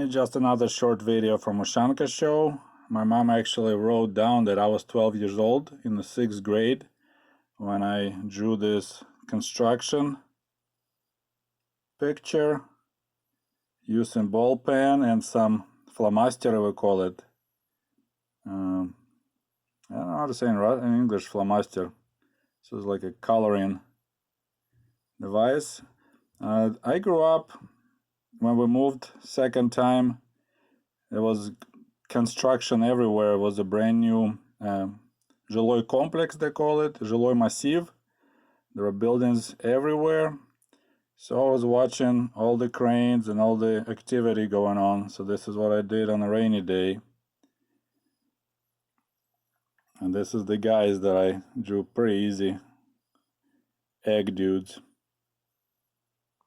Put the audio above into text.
It's just another short video from Ushanka Show. My mom actually wrote down that I was 12 years old in the 6th grade when I drew this construction picture using ball pen and some flamaster, we call it. I don't know how to say in English, flamaster. So it's like a coloring device. I grew up when we moved second time. There was construction everywhere. It was a brand new жилой complex, they call it, жилой массив. There were buildings everywhere. So I was watching all the cranes and all the activity going on. So this is what I did on a rainy day. And this is the guys that I drew pretty easy. Egg dudes.